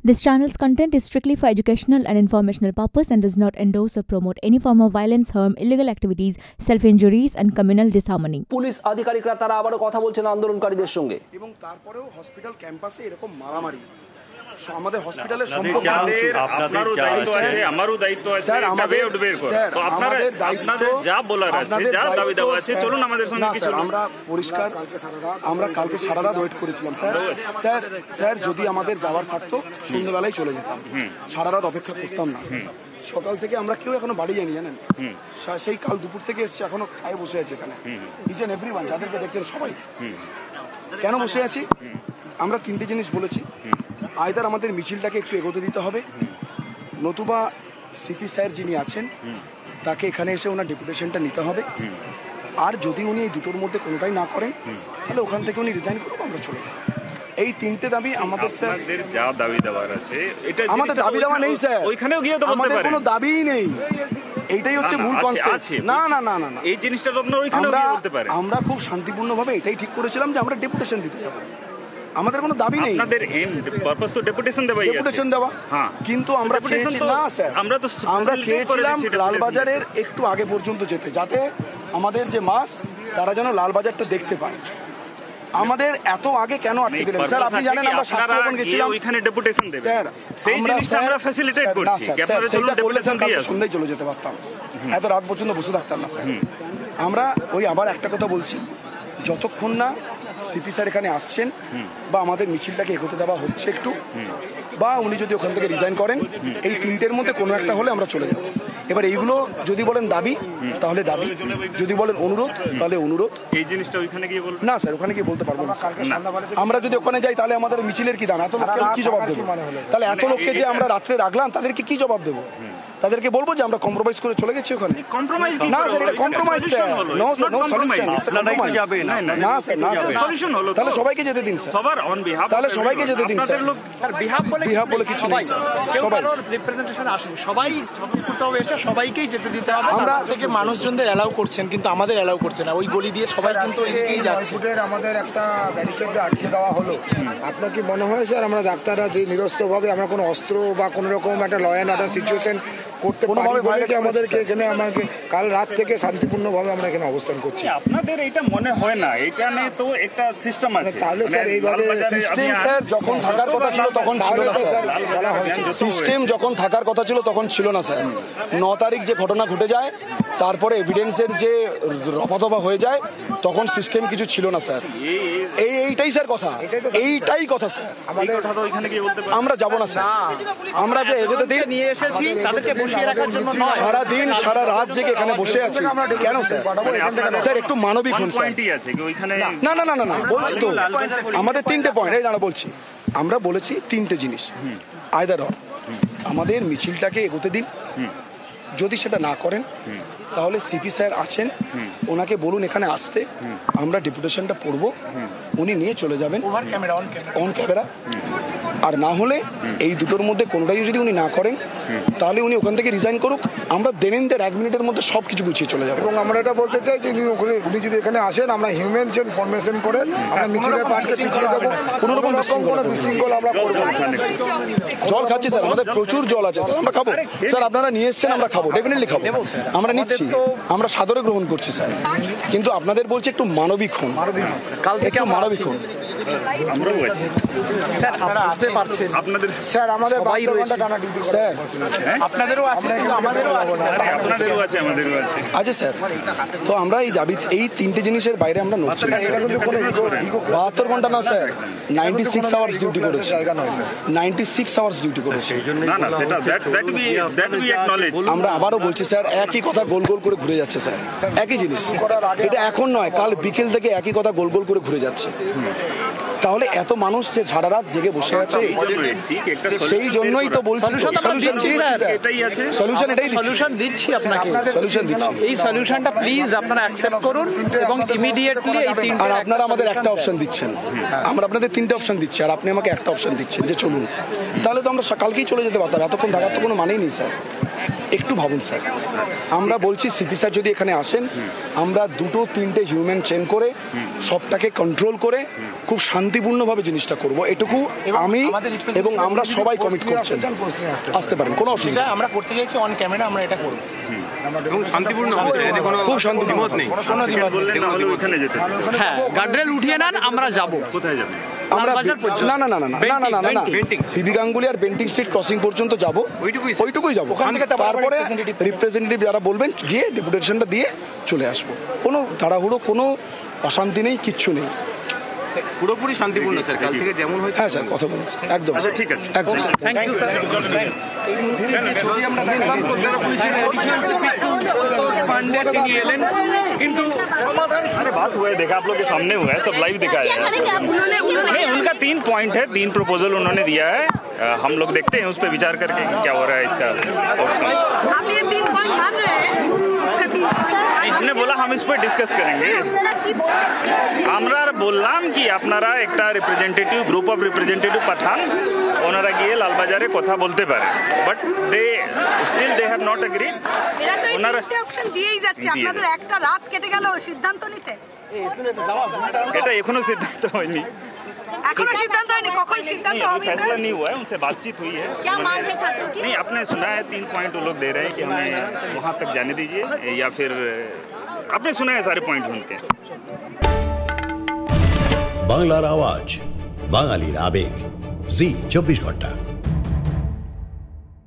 This channel's content is strictly for educational and informational purpose and does not endorse or promote any form of violence, harm, illegal activities, self-injuries and communal disharmony. Police আধিকারিকরা তারা আবারও কথা বলছেন আন্দোলনকারীদের সঙ্গে এবং তারপরেও hospital ক্যাম্পাসে এরকম মারামারি আমাদের হসপিটালের সম্পর্ক আপনারও দায়িত্ব আছে আমারও দায়িত্ব আছে স্যার আমাদের তো আপনাদের যা বলার আছে যা দাবি দেওয়া আছে চলুন আমাদের সঙ্গে কিছু আমরা পরিষ্কার আমরা কালকে সারা রাত ওয়েট করেছিলাম স্যার স্যার স্যার যদি আমাদের যাওয়ার থাকতো সন্ধ্যেবেলায় চলে যেতাম সারা রাত অপেক্ষা করতাম না সকাল থেকে আমরা কেউ এখনো বাড়ি যাইনি জানেন সেই কাল দুপুর থেকে এসছে এখনো খায় বসে আছে এখানে ইচ এন্ড এভরিওয়ান যাদেরকে দেখছেন সবাই কেন বসে আছি আমরা তিনটে জিনিস বলেছি আইদার আমাদের মিছিলটাকে একটু এগোতে দিতে হবে নতুবা সিপি স্যার যিনি আছেন তাকে এখানে এসে ওনার ডেপুটেশনটা নিতে হবে আর যদি উনি এই দুটোর মধ্যে কোনোটাই না করেন তাহলে ওখান থেকে উনি রিজাইন করবো আমরা চলে যাব এই তিনটে দাবি আমাদের স্যার যা দাবি দেওয়ার আছে এটা আমাদের দাবি দেওয়া নেই স্যার ওইখানেও গিয়ে তো বলতে পারেন কোনো দাবিই নেই এইটাই হচ্ছে ভুল কনসেপ্ট না না না না এই জিনিসটা তো আপনারা ওইখানেও গিয়ে বলতে পারেন আমরা খুব শান্তিপূর্ণভাবে এটাই ঠিক করেছিলাম যে আমরা ডেপুটেশন দিতে যাব আমাদের কোনো দাবি নেই আপনাদের এম পারপাস তো ডেপুটেশন দেওয়া হ্যাঁ কিন্তু আমরা চেয়েছি না স্যার আমরা চেয়েছিলাম লালবাজারের একটু আগে পর্যন্ত যেতে যাতে আমাদের যে মাস তারা যেন লালবাজারটা দেখতে পায় আমাদের এত আগে কেন আটকে দিলেন স্যার আপনি জানেন আমরা স্বাস্থ্য ভবন গেছিলাম ওইখানে ডেপুটেশন দেবেন স্যার সেই জিনিসটা আমরা ফ্যাসিলিটেট করছি আপনারা সেটা করলে স্যার কালকে সন্ধ্যায় চলে যেতে পারতাম এত রাত পর্যন্ত বসে থাকতাম না স্যার আমরা ওই আবার একটা কথা বলছি যতক্ষণ না সিপি স্যার এখানে আসছেন বা আমাদের মিছিলটাকে এগোতে দেওয়া হচ্ছে একটু বা উনি যদি ওখান থেকে রিজাইন করেন এই তিনটের মধ্যে কোনো একটা হলে আমরা চলে যাব এবার এইগুলো যদি বলেন দাবি তাহলে দাবি যদি বলেন অনুরোধ তাহলে অনুরোধ এই জিনিসটা ওইখানে গিয়ে বলবেন না স্যার ওখানে গিয়ে বলতে পারবো না আমরা যদি ওখানে যাই তাহলে আমাদের মিছিলের কি দান এত লোককে কি জবাব দেবো তাহলে এত লোককে যে আমরা রাত্রে রাখলাম তাদেরকে কি জবাব দেবো তাদেরকে বলবো যে আমরা কম্প্রোমাইজ করে চলে গেছি ওখানে না স্যার এটা compromise sir no sir no solution না স্যার না স্যার সলিউশন হলো তাহলে সবাইকে যেতে দিন স্যার সবার অন বিহাফ তাহলে সবাইকে যেতে দিন স্যার স্যার বিহাফ বলে কিছু নেই সবাই রিপ্রেজেন্টেশন আসেন সবাই স্বতঃস্ফূর্তভাবে এসে সবাইকেই যেতে দিতে হবে আমরা থেকে মানুষজনদের অ্যালাউ করছেন কিন্তু আমাদের অ্যালাউ করছে না ওই গলি দিয়ে সবাই কিন্তু এদিকেই যাচ্ছে আমাদের একটা ব্যারিকেড আটকে দেওয়া হলো আপনার কি মনে হয় স্যার আমরা ডাক্তাররা যে নিরস্ত্রভাবে আমরা কোনো অস্ত্র বা কোনো রকম একটা ল অ্যান্ড অর্ডার সিচুয়েশন করতে পারি বলে কি আমাদেরকে এখানে আমাকে কাল রাত থেকে শান্তিপূর্ণভাবে আমরা এখানে অবস্থান করছি আপনাদের এটা মনে হয় না এখানে তো একটা সিস্টেম আছে তাহলে স্যার এইভাবে সিস্টেম স্যার যখন থাকার কথা ছিল তখন ছিল না স্যার সিস্টেম যখন থাকার কথা ছিল তখন ছিল না স্যার 9 তারিখ যে ঘটনা ঘটে যায় তারপরে এভিডেন্সের যে রফাদফা হয়ে যায় তখন সিস্টেম কিছু ছিল না স্যার এইটাই স্যার কথা এইটাই কথা স্যার আমাদের কথা তো ওইখানে গিয়ে বলতে আমরা যাব না স্যার আমরা যে এগোতে দিন নিয়ে এসেছি তাদেরকে বসিয়ে রাখার জন্য নয় সারা দিন সারা রাত জেগে এখানে বসে আছি কেন স্যার স্যার একটু মানবিক হন স্যার আছে কি ওইখানে না না না না না বলছি তো আমাদের তিনটে পয়েন্ট এই দাঁড়া বলছি আমরা বলেছি তিনটে জিনিস আইদার অর আমাদের মিছিলটাকে এগোতে দিন যদি সেটা না করেন তাহলে সিপি স্যার আছেন ওনাকে বলুন এখানে আসতে আমরা ডেপুটেশনটা পড়বো উনি নিয়ে চলে যাবেন অন ক্যামেরা আর না হলে এই দুটোর মধ্যে কোনোটাই যদি উনি না করেন তাহলে উনি ওখান থেকে রিজাইন করুক আমরা দেনেনদের 1 মিনিটের মধ্যে সব কিছু গুছিয়ে চলে যাবো এবং আমরা এটা বলতে চাই যে উনি যদি এখানে আসেন আমরা হিউম্যান চেন ফরমেশন করে আমরা মিছিলের পার্টকে পিছিয়ে দেবো কোনো রকম বিশৃঙ্খলা আমরা করবো জল খাচ্ছি স্যার আমাদের প্রচুর জল আছে স্যার আমরা খাবো স্যার আপনারা নিয়ে এসছেন আমরা খাবো ডেফিনেটলি খাবো আমরা নিচ্ছি আমরা সাদরে গ্রহণ করছি স্যার কিন্তু আপনাদের বলছি একটু মানবিক হন কাল থেকে মানবিক হন আমরাও আছি স্যার আপনারা আসতে পারছেন আপনাদের স্যার আমাদের 12 ঘন্টা টানা ডিউটি স্যার আপনাদেরও আছে কিন্তু আমাদেরও আছে আপনাদেরও আছে আমাদেরও আছে আচ্ছা স্যার তো আমরা এই দাবি এই তিনটে জিনিসের বাইরে আমরা নড়ছি না 72 ঘন্টা না স্যার 96 আওয়ার্স ডিউটি করেছি 96 আওয়ার্স ডিউটি করেছি না না সেটা দ্যাট উই অ্যাকনলেজ আমরা আবারও বলছি স্যার একই কথা গোল গোল করে ঘুরে যাচ্ছে স্যার একই জিনিস এটা এখন নয় কাল বিকেল থেকে একই কথা গোল গোল করে ঘুরে যাচ্ছে তাহলে এত মানুষ যে সারা রাত জেগে বসে আছে সেই জন্যই তো বলছি সলিউশন এটাই সলিউশন দিচ্ছি আপনাকে সলিউশন দিচ্ছি এই সলিউশনটা প্লিজ আপনারা অ্যাকসেপ্ট করুন এবং ইমিডিয়েটলি এই তিনটা আর আপনারা আমাদের একটা অপশন দিচ্ছেন আমরা আপনাদের তিনটে অপশন দিচ্ছি আর আপনি আমাকে একটা অপশন দিচ্ছেন যে চলুন তাহলে তো আমরা কালকেই চলে যেতে পারতাম এতক্ষণ থাকার তো কোনো মানেই নেই স্যার একটু ভাবুন স্যার, আমরা বলছি সিপি স্যার যদি এখানে আসেন, আমরা 2-3টে হিউম্যান চেন করে সবটাকে কন্ট্রোল করে খুব শান্তিপূর্ণভাবে জিনিসটা করব, এটুকু আমি এবং আমরা সবাই কমিট করছেন। আসতে পারেন, কোনো অসুবিধা সেটা আমরা করতে চাইছি, অন ক্যামেরা আমরা এটা করব এবং শান্তিপূর্ণ খুব শান্তিপূর্ণ। নেই। হ্যাঁ, গার্ডরেল উঠিয়ে নেন, আমরা যাব। কোথায় যাবেন? আমরা না বিবি গাঙ্গুলি আর বেন্টিং স্ট্রিট ক্রসিং পর্যন্ত যাব, ওইটুকুই যাব। তারপরে রিপ্রেজেন্টেটিভ যারা বলবেন গিয়ে ডেপুটেশনটা দিয়ে চলে আসবো। কোনো তাড়াহুড়ো, কোনো অশান্তি নেই, কিচ্ছু নেই, পুরোপুরি শান্তিপূর্ণ স্যার, কাল থেকে যেমন হয়েছে। হ্যাঁ স্যার, কথা বলছি একদম। আচ্ছা ঠিক আছে, একদম। Thank you sir. किंतु अरे बात हुआ है, देखा आप लोग के सामने हुआ है, सब लाइव दिखाया है। नहीं, उनका 3 पॉइंट है, 3 प्रपोजल उन्होंने दिया है। हम लोग देखते हैं उस पर विचार करके क्या हो रहा है इसका। आप ये 3 पॉइंट मान रहे हैं? उसका 3 हमने बोला हम इस पर डिस्कस करेंगे। আমরা বললাম কি আপনারা একটা রিপ্রেজেন্টেটিভ, গ্রুপ অফ রিপ্রেজেন্টেটিভ পাঠান, ওনারা গিয়ে লালবাজারে কথা বলতে পারে, but they still they have not agreed. এরা তো ওনারা অপশন দিয়েই যাচ্ছে, আপনাদের একটা রাত কেটে গেল সিদ্ধান্ত নিতে। এটা এখনো সিদ্ধান্ত হয়নি, এখনো সিদ্ধান্ত হয়নি, কখন সিদ্ধান্ত হবে? फैसला नहीं हुआ है, उनसे बातचीत हुई है। क्या मांग है छात्रों की? नहीं, आपने सुना है 3 पॉइंट वो लोग दे रहे हैं कि हमें वहाँ तक जाने दीजिए, या फिर आपने सुना है सारे पॉइंट उनके। বাংলার আওয়াজ, বাঙালির আবেগ, জি 24 ঘন্টা।